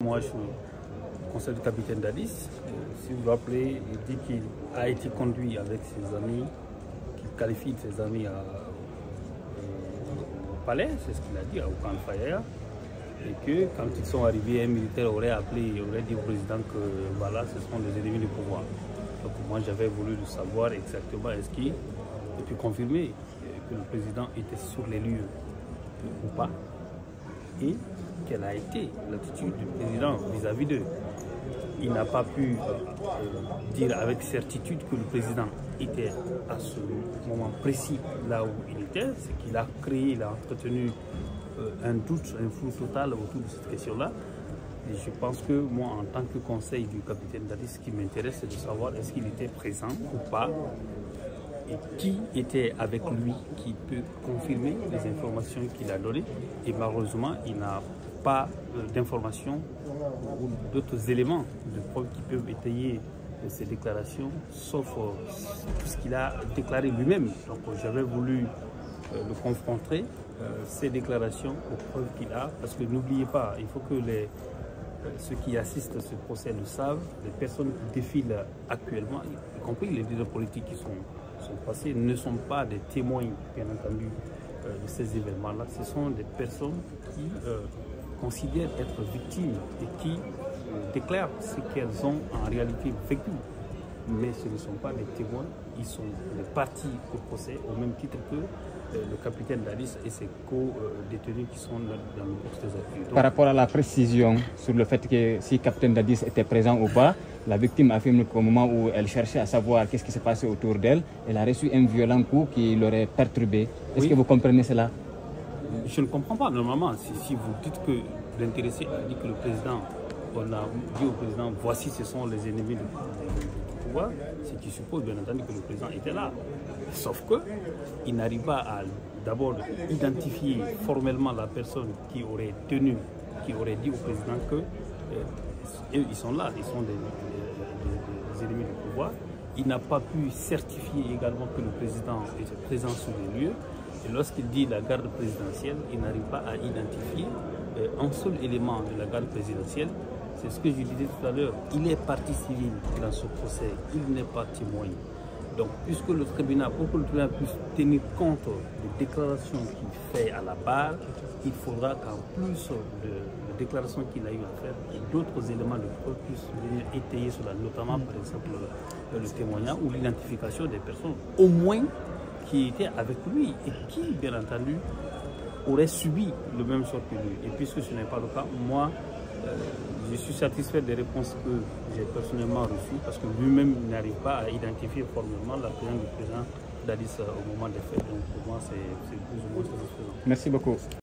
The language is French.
Moi, je suis au conseil du capitaine Dadis. Si vous vous rappelez, il dit qu'il a été conduit avec ses amis, qu'il qualifie de ses amis au palais, c'est ce qu'il a dit, au camp Faya, et que quand ils sont arrivés, un militaire aurait appelé, aurait dit au président que voilà, ce sont des ennemis du pouvoir. Donc moi, j'avais voulu le savoir exactement, est-ce qu'il peut confirmer que le président était sur les lieux ou pas, et quelle a été l'attitude du président vis-à-vis d'eux. Il n'a pas pu dire avec certitude que le président était à ce moment précis là où il était, c'est qu'il a créé, il a entretenu un doute, un flou total autour de cette question-là. Et je pense que moi, en tant que conseil du capitaine Dadis, ce qui m'intéresse, c'est de savoir est-ce qu'il était présent ou pas, et qui était avec lui, qui peut confirmer les informations qu'il a données. Et malheureusement, il n'a pas d'informations ou d'autres éléments de preuve qui peuvent étayer ces déclarations, sauf tout ce qu'il a déclaré lui-même. Donc j'avais voulu le confronter, ces déclarations aux preuves qu'il a, parce que n'oubliez pas, il faut que ceux qui assistent à ce procès le savent, les personnes qui défilent actuellement, y compris les leaders politiques qui sont passés, ne sont pas des témoins, bien entendu, de ces événements-là. Ce sont des personnes qui considèrent être victimes et qui déclarent ce qu'elles ont en réalité vécu. Mais ce ne sont pas des témoins, ils sont des parties au procès, au même titre que le capitaine Dadis et ses co-détenus qui sont dans le box des accusés. Par rapport à la précision sur le fait que si le capitaine Dadis était présent ou pas, la victime affirme qu'au moment où elle cherchait à savoir qu'est-ce qui s'est passé autour d'elle, elle a reçu un violent coup qui l'aurait perturbé. Est-ce que vous comprenez cela? Je ne comprends pas. Normalement, si vous dites que l'intéressé a dit que le président, on a dit au président, voici ce sont les ennemis du pouvoir, c'est qu'il suppose bien entendu que le président était là. Sauf qu'il n'arrive pas à d'abord identifier formellement la personne qui aurait tenu, qui aurait dit au président que ils sont là, ils sont des ennemis du pouvoir. Il n'a pas pu certifier également que le président était présent sur les lieux. Et lorsqu'il dit la garde présidentielle, il n'arrive pas à identifier un seul élément de la garde présidentielle. C'est ce que je disais tout à l'heure. Il est partie civile dans ce procès, il n'est pas témoin. Donc, puisque le tribunal, pour que le tribunal puisse tenir compte des déclarations qu'il fait à la barre, il faudra qu'en plus de déclarations qu'il a eu à faire, d'autres éléments de preuve puissent venir étayer cela, notamment par exemple le témoignage ou l'identification des personnes, au moins qui étaient avec lui et qui, bien entendu, auraient subi le même sort que lui. Et puisque ce n'est pas le cas, moi, je suis satisfait des réponses que j'ai personnellement reçues parce que lui-même n'arrive pas à identifier formellement la présence du président Dadis au moment des faits. Donc pour moi, c'est plus ou moins satisfaisant. Merci beaucoup.